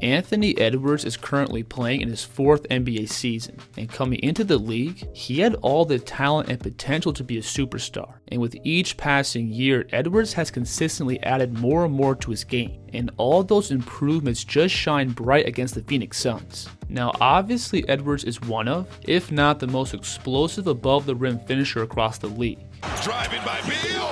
Anthony Edwards is currently playing in his 4th NBA season, and coming into the league, he had all the talent and potential to be a superstar. And with each passing year, Edwards has consistently added more and more to his game, and all those improvements just shine bright against the Phoenix Suns. Now obviously Edwards is one of, if not the most explosive above the rim finisher across the league. Driving by Beal.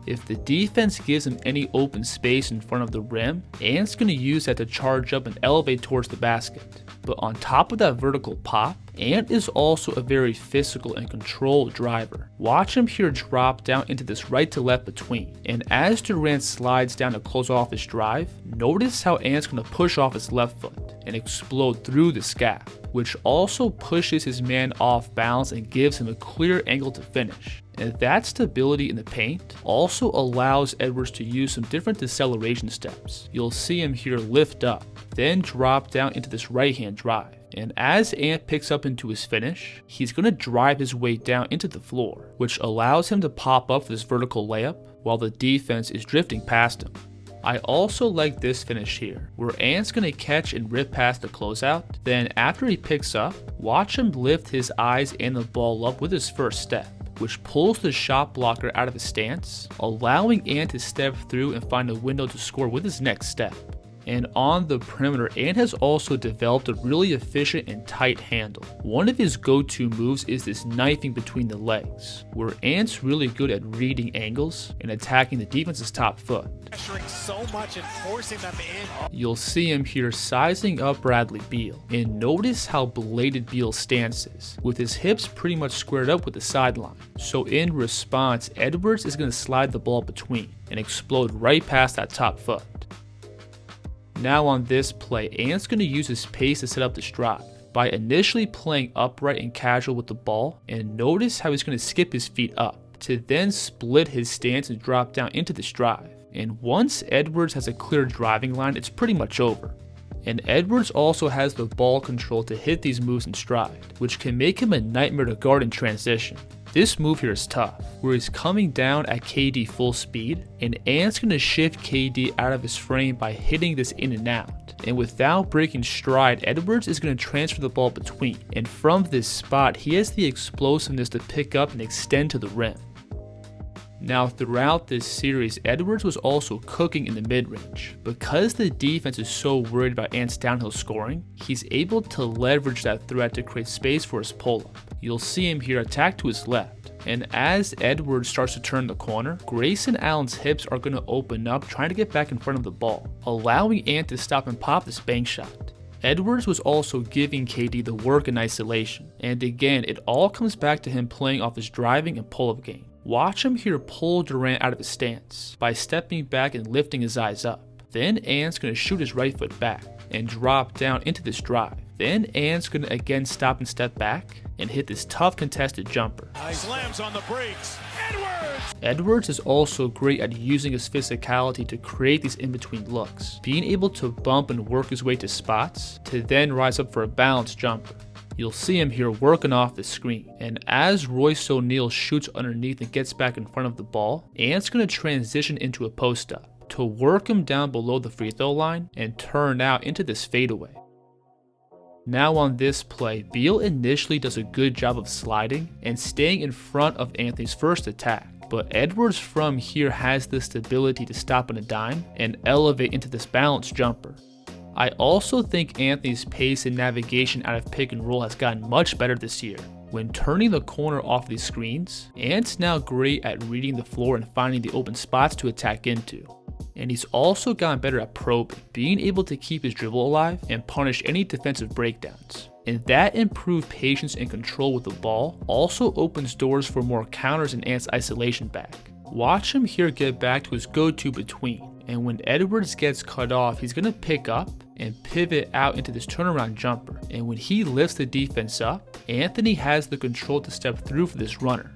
If the defense gives him any open space in front of the rim, Ant's going to use that to charge up and elevate towards the basket. But on top of that vertical pop, Ant is also a very physical and controlled driver. Watch him here drop down into this right to left between, and as Durant slides down to close off his drive, notice how Ant's going to push off his left foot and explode through the scap, which also pushes his man off balance and gives him a clear angle to finish. And that stability in the paint also allows Edwards to use some different deceleration steps. You'll see him here lift up, then drop down into this right hand drive. And as Ant picks up into his finish, he's going to drive his way down into the floor, which allows him to pop up for this vertical layup while the defense is drifting past him. I also like this finish here, where Ant's going to catch and rip past the closeout, then after he picks up, watch him lift his eyes and the ball up with his first step, which pulls the shot blocker out of his stance, allowing Ant to step through and find a window to score with his next step. And on the perimeter, Ant has also developed a really efficient and tight handle. One of his go-to moves is this knifing between the legs, where Ant's really good at reading angles and attacking the defense's top foot. So much and forcing them in. You'll see him here sizing up Bradley Beal, and notice how bladed Beal's stance is, with his hips pretty much squared up with the sideline. So in response, Edwards is going to slide the ball between and explode right past that top foot. Now on this play, Ant's going to use his pace to set up this drive by initially playing upright and casual with the ball, and notice how he's going to skip his feet up to then split his stance and drop down into this drive. And once Edwards has a clear driving line, it's pretty much over. And Edwards also has the ball control to hit these moves in stride, which can make him a nightmare to guard in transition. This move here is tough, where he's coming down at KD full speed, and Ant's going to shift KD out of his frame by hitting this in and out. And without breaking stride, Edwards is going to transfer the ball between, and from this spot, he has the explosiveness to pick up and extend to the rim. Now throughout this series, Edwards was also cooking in the mid-range. Because the defense is so worried about Ant's downhill scoring, he's able to leverage that threat to create space for his pull-up. You'll see him here attack to his left, and as Edwards starts to turn the corner, Grayson Allen's hips are going to open up trying to get back in front of the ball, allowing Ant to stop and pop this bank shot. Edwards was also giving KD the work in isolation, and again it all comes back to him playing off his driving and pull-up game. Watch him here pull Durant out of his stance by stepping back and lifting his eyes up. Then Ant's going to shoot his right foot back and drop down into this drive. Then Ant's going to again stop and step back and hit this tough contested jumper. Slams on the brakes. Edwards is also great at using his physicality to create these in-between looks, being able to bump and work his way to spots to then rise up for a balanced jumper. You'll see him here working off the screen, and as Royce O'Neal shoots underneath and gets back in front of the ball, Ant's going to transition into a post-up to work him down below the free throw line and turn out into this fadeaway. Now on this play, Beal initially does a good job of sliding and staying in front of Anthony's first attack, but Edwards from here has the stability to stop on a dime and elevate into this balanced jumper. I also think Anthony's pace and navigation out of pick and roll has gotten much better this year. When turning the corner off these screens, Ant's now great at reading the floor and finding the open spots to attack into. And he's also gotten better at probing, being able to keep his dribble alive and punish any defensive breakdowns. And that improved patience and control with the ball also opens doors for more counters in Ant's isolation back. Watch him here get back to his go-to between. And when Edwards gets cut off, he's going to pick up and pivot out into this turnaround jumper. And when he lifts the defense up, Anthony has the control to step through for this runner.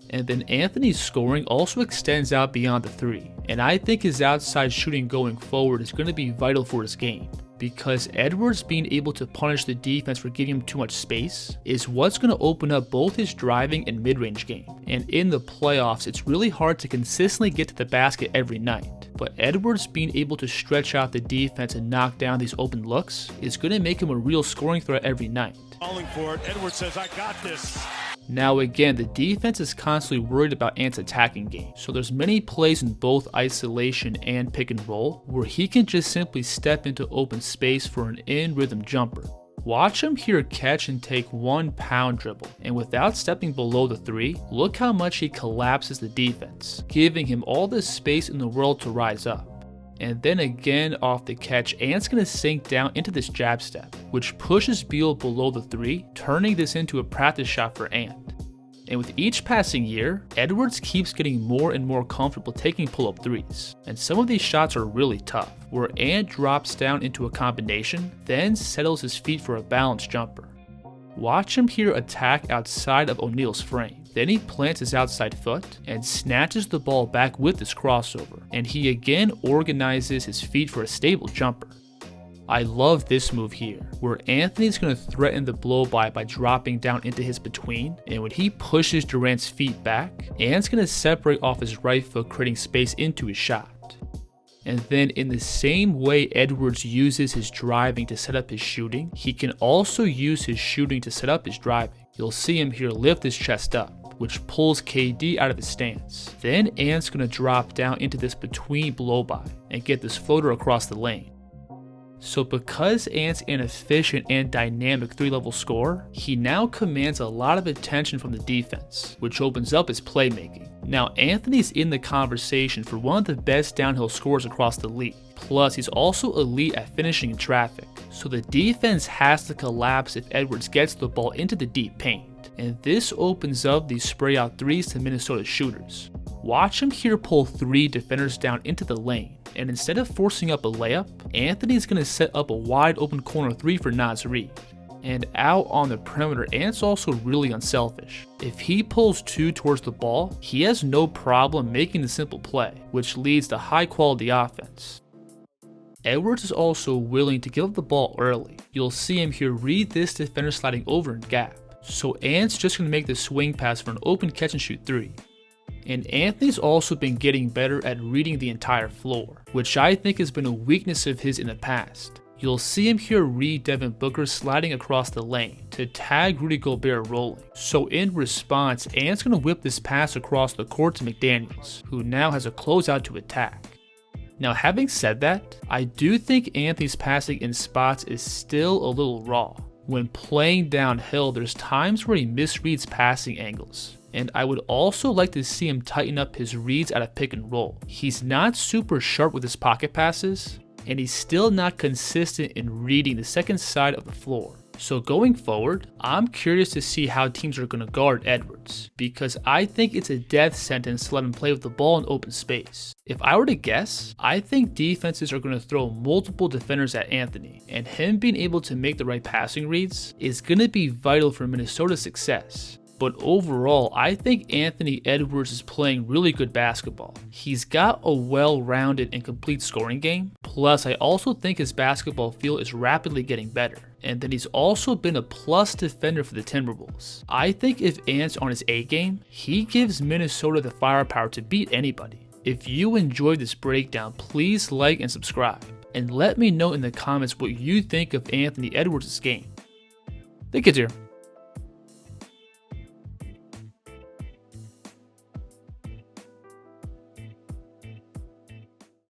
And then Anthony's scoring also extends out beyond the three. And I think his outside shooting going forward is going to be vital for his game. because Edwards being able to punish the defense for giving him too much space is what's going to open up both his driving and mid-range game. And in the playoffs, it's really hard to consistently get to the basket every night. But Edwards being able to stretch out the defense and knock down these open looks is going to make him a real scoring threat every night. Calling for it. Edwards says, I got this. Now again, the defense is constantly worried about Ant's attacking game, so there's many plays in both isolation and pick and roll where he can just simply step into open space for an in-rhythm jumper. Watch him here catch and take 1 pound dribble, and without stepping below the 3, look how much he collapses the defense, giving him all the space in the world to rise up. And then again off the catch, Ant's going to sink down into this jab step, which pushes Beal below the 3, turning this into a practice shot for Ant. And with each passing year, Edwards keeps getting more and more comfortable taking pull-up threes, and some of these shots are really tough, where Ant drops down into a combination, then settles his feet for a balanced jumper. Watch him here attack outside of O'Neal's frame. Then he plants his outside foot and snatches the ball back with his crossover, and he again organizes his feet for a stable jumper. I love this move here, where Anthony's going to threaten the blow-by dropping down into his between, and when he pushes Durant's feet back, Ant's going to separate off his right foot, creating space into his shot. And then in the same way Edwards uses his driving to set up his shooting, he can also use his shooting to set up his driving. You'll see him here lift his chest up, which pulls KD out of his stance. Then Ant's going to drop down into this between blow-by and get this floater across the lane. So because Ant's an efficient and dynamic 3-level scorer, he now commands a lot of attention from the defense, which opens up his playmaking. Now Anthony's in the conversation for one of the best downhill scorers across the league. Plus he's also elite at finishing in traffic, so the defense has to collapse if Edwards gets the ball into the deep paint. And this opens up these spray out threes to Minnesota shooters. Watch him here pull 3 defenders down into the lane, and instead of forcing up a layup, Anthony's going to set up a wide open corner 3 for Naz Reid. And out on the perimeter, Ant's also really unselfish. If he pulls 2 towards the ball, he has no problem making the simple play, which leads to high quality offense. Edwards is also willing to give up the ball early. You'll see him here read this defender sliding over and gap. So Ant's just going to make the swing pass for an open catch and shoot 3. And Anthony's also been getting better at reading the entire floor, which I think has been a weakness of his in the past. You'll see him here read Devin Booker sliding across the lane to tag Rudy Gobert rolling. So in response, Ant's going to whip this pass across the court to McDaniels, who now has a closeout to attack. Now having said that, I do think Anthony's passing in spots is still a little raw. When playing downhill, there's times where he misreads passing angles. And I would also like to see him tighten up his reads at a pick and roll. He's not super sharp with his pocket passes, and he's still not consistent in reading the second side of the floor. So going forward, I'm curious to see how teams are going to guard Edwards, because I think it's a death sentence to let him play with the ball in open space. If I were to guess, I think defenses are going to throw multiple defenders at Anthony, and him being able to make the right passing reads is going to be vital for Minnesota's success. But overall, I think Anthony Edwards is playing really good basketball. He's got a well-rounded and complete scoring game. Plus, I also think his basketball feel is rapidly getting better. And that he's also been a plus defender for the Timberwolves. I think if Ant's on his A game, he gives Minnesota the firepower to beat anybody. If you enjoyed this breakdown, please like and subscribe. And let me know in the comments what you think of Anthony Edwards' game. The Kids here.